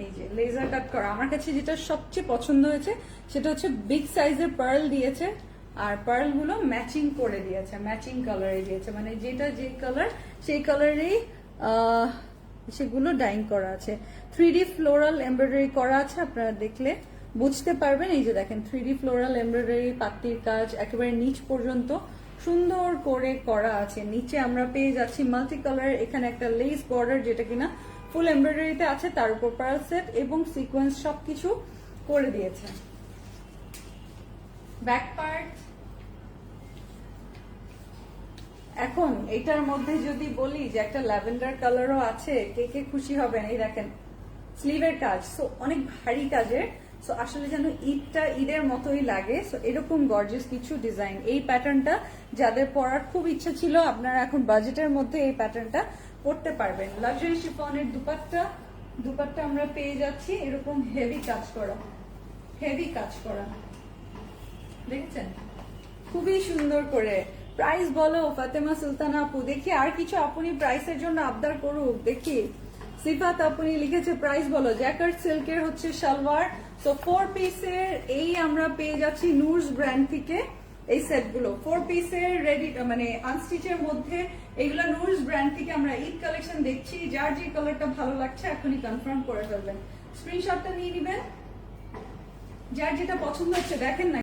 এই যে লেজার কাট করা, আমার কাছে যেটা সবচেয়ে পছন্দ হয়েছে সেটা হচ্ছে বিগ সাইজের পার্ল দিয়েছে, আর পার্ল গুলো ম্যাচিং করে দিয়েছে, ম্যাচিং কালারে দিয়েছে, মানে যেটা যে কালার সেই কালারেই সেগুলো ডাইং করা আছে। 3D ফ্লোরাল এমব্রয়ডারি করা আছে, আপনারা দেখলে বুঝতে পারবেন। এই যে দেখেন 3D ফ্লোরাল এমব্রয়ডারি, পাত্তির কাজ একেবারে নিচ পর্যন্ত সুন্দর করে করা আছে। নিচে আমরা পেয়ে যাচ্ছি মাল্টি কালার, এখানে একটা লেস বর্ডার যেটা কিনা ফুল এমব্রয়ডারিতে আছে, তার উপর পার্ল সেট এবং সিকোয়েন্স সবকিছু করে দিয়েছে। ব্যাক পার্ট, এখন এটার মধ্যে যদি বলি যে একটা ল্যাভেন্ডার কালারও আছে, কে কে খুশি হবেন। এই দেখেন স্লিভের কাজ, সো অনেক ভারী কাজের, সো আসলে যেন ঈদের মতোই লাগে। সো এরকম গর্জিয়াস কিছু ডিজাইন, এই প্যাটার্নটা যাদের পরার খুব ইচ্ছা ছিল, আপনারা এখন বাজেটের মধ্যে এই প্যাটার্নটা পরতে পারবেন। লাক্সারি শিফনের দুপাট্টা আমরা পেয়ে যাচ্ছি এরকম হেভি কাজ করা, হেভি কাজ করা, দেখেছেন খুবই সুন্দর করে। প্রাইস বলো ফাতেমা সুলতানা আপু, দেখি আর কিছু আপনি প্রাইসের জন্য আবদার করুক। দেখি সিফাত আপনি লিখেছে প্রাইস বলো। জ্যাকার্ড সিল্কের হচ্ছে সালোয়ার, সো 4 পিসের এই আমরা পেয়ে যাচ্ছি নুরস ব্র্যান্ড থেকে। এই সেটগুলো 4 পিসের রেডি, মানে আনস্টিচের মধ্যে, এগুলো নুরস ব্র্যান্ড থেকে আমরা ঈদ কালেকশন দেখছি। যার যে কালারটা ভালো লাগছে এখনই কনফার্ম করে ফেলবেন, স্ক্রিনশটটা নিয়ে নিবেন। যার যেটা পছন্দ হচ্ছে দেখেন না